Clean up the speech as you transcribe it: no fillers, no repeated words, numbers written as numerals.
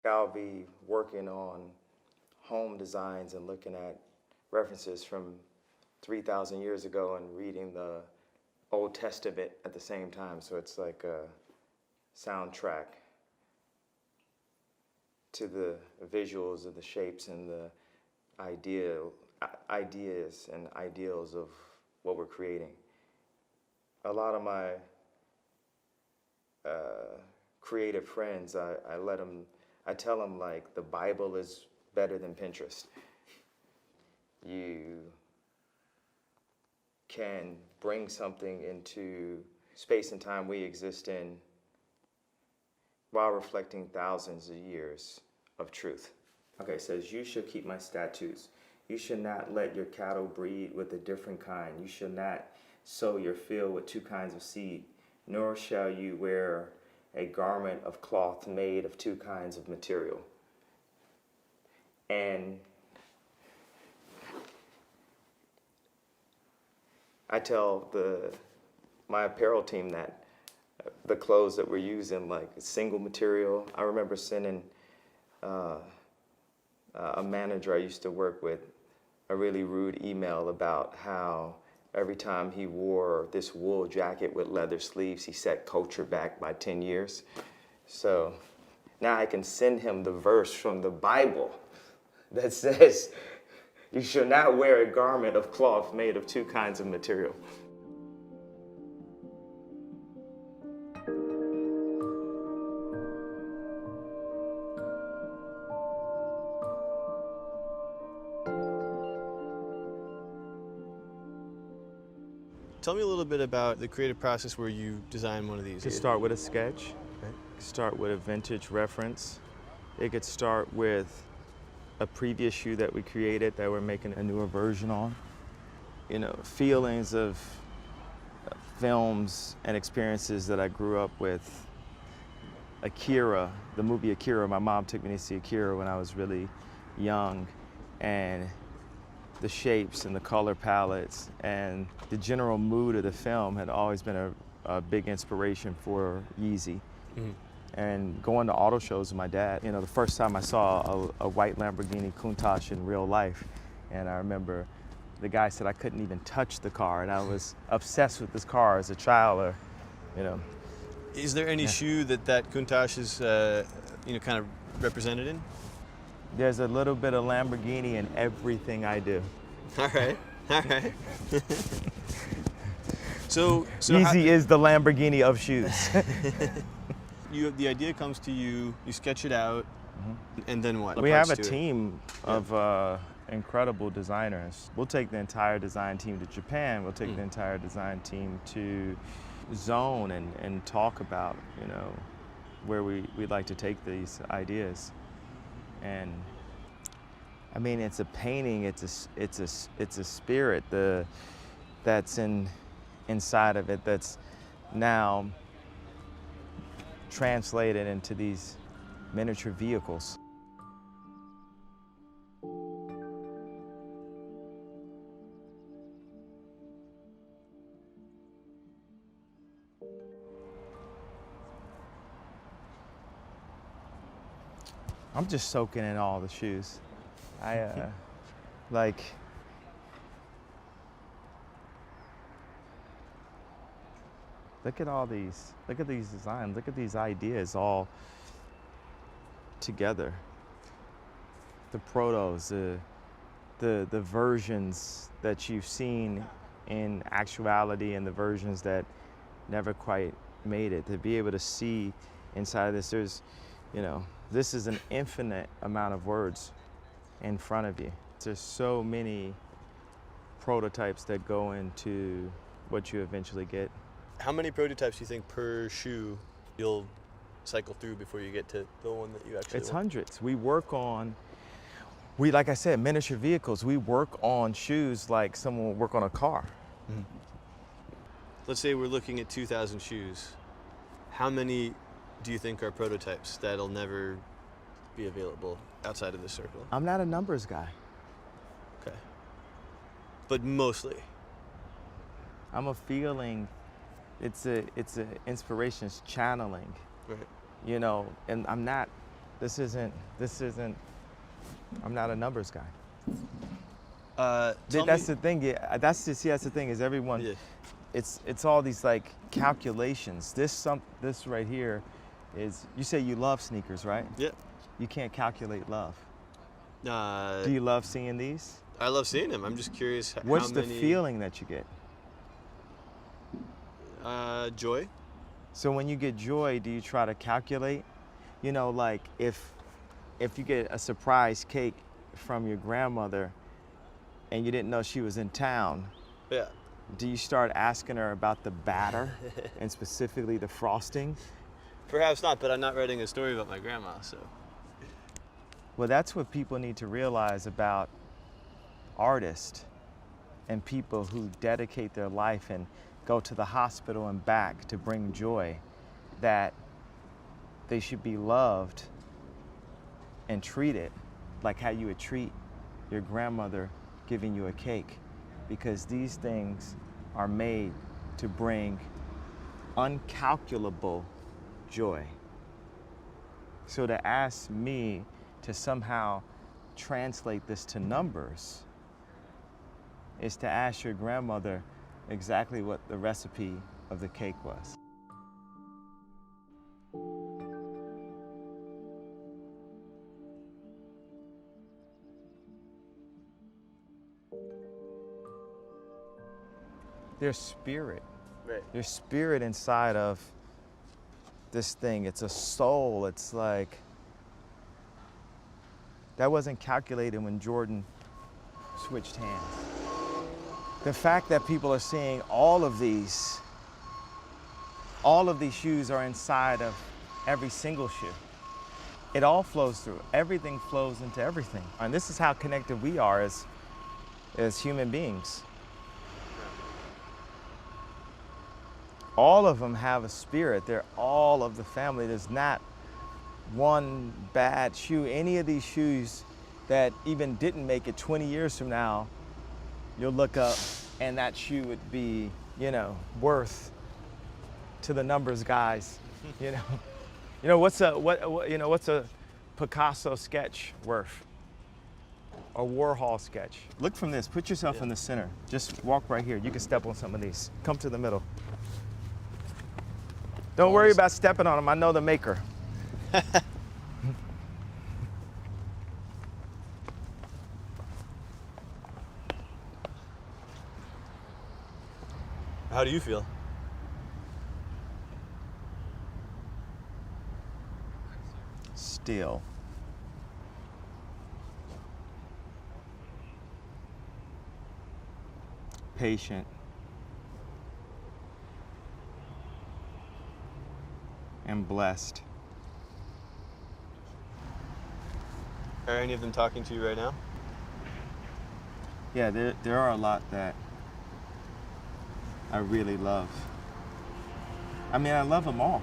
I'll be working on home designs and looking at references from 3,000 years ago and reading the Old Testament at the same time. So it's like a soundtrack to the visuals of the shapes and the ideas and ideals of what we're creating. A lot of my creative friends, I tell them like the Bible is better than Pinterest. You can bring something into space and time we exist in while reflecting thousands of years of truth. Okay, it says, you shall keep my statutes. You should not let your cattle breed with a different kind. You shall not sow your field with two kinds of seed, nor shall you wear a garment of cloth made of two kinds of material. And I tell my apparel team that the clothes that we're using, like single material. I remember sending a manager I used to work with a really rude email about how every time he wore this wool jacket with leather sleeves, he set culture back by 10 years. So now I can send him the verse from the Bible that says, you shall not wear a garment of cloth made of two kinds of material. Tell me a little bit about the creative process where you design one of these. It could start with a sketch. It could start with a vintage reference. It could start with a previous shoe that we created that we're making a newer version on. You know, feelings of films and experiences that I grew up with. Akira, the movie Akira, my mom took me to see Akira when I was really young, and the shapes and the color palettes and the general mood of the film had always been a big inspiration for Yeezy. Mm-hmm. And going to auto shows with my dad, you know, the first time I saw a white Lamborghini Countach in real life, and I remember the guy said I couldn't even touch the car, and I was obsessed with this car as a child, or, you know. Is there any shoe that Countach is, kind of represented in? There's a little bit of Lamborghini in everything I do. All right, all right. So Yeezy is the Lamborghini of shoes. The idea comes to you, you sketch it out, mm-hmm. and then what? We have a team of incredible designers. We'll take the entire design team to Japan. We'll take the entire design team to Zone and talk about, you know, where we'd like to take these ideas. And I mean, it's a painting. It's a spirit that's inside of it that's now translated into these miniature vehicles. I'm just soaking in all the shoes. Look at all these. Look at these designs. Look at these ideas all together. The protos, the versions that you've seen in actuality, and the versions that never quite made it. To be able to see inside of this, there's, you know, this is an infinite amount of words in front of you. There's so many prototypes that go into what you eventually get. How many prototypes do you think per shoe you'll cycle through before you get to the one that you actually It's want? Hundreds. We work on, like I said, miniature vehicles. We work on shoes like someone would work on a car. Mm-hmm. Let's say we're looking at 2,000 shoes. How many do you think are prototypes that'll never be available outside of this circle? I'm not a numbers guy. Okay. But mostly? I'm a feeling. It's a inspiration, it's channeling. Right. You know, and I'm not This isn't, I'm not a numbers guy. That's the thing, yeah, that's the thing is everyone, Yeah. it's all these like calculations. This right here is, you say you love sneakers, right? Yeah. You can't calculate love. Uh, Do you love seeing these? I love seeing them. I'm just curious What's how the many... feeling that you get? Joy. So when you get joy, do you try to calculate? You know, like if you get a surprise cake from your grandmother and you didn't know she was in town, Yeah. do you start asking her about the batter and specifically the frosting? Perhaps not, but I'm not writing a story about my grandma, so. Well, that's what people need to realize about artists and people who dedicate their life and go to the hospital and back to bring joy, that they should be loved and treated like how you would treat your grandmother giving you a cake, because these things are made to bring uncalculable joy. So to ask me to somehow translate this to numbers is to ask your grandmother exactly what the recipe of the cake was. There's spirit. Right. There's spirit inside of this thing. It's a soul. It's like, that wasn't calculated when Jordan switched hands. The fact that people are seeing all of these shoes are inside of every single shoe. It all flows through. Everything flows into everything. And this is how connected we are as human beings. All of them have a spirit. They're all of the family. There's not one bad shoe. Any of these shoes that even didn't make it 20 years from now, you'll look up and that shoe would be, you know, worth to the numbers guys. You know, what's a Picasso sketch worth? A Warhol sketch. Look from this. Put yourself in the center. Just walk right here. You can step on some of these. Come to the middle. Don't worry about stepping on them. I know the maker. How do you feel? Still. Patient. And blessed. Are any of them talking to you right now? Yeah, there are a lot that I really love. I mean, I love them all.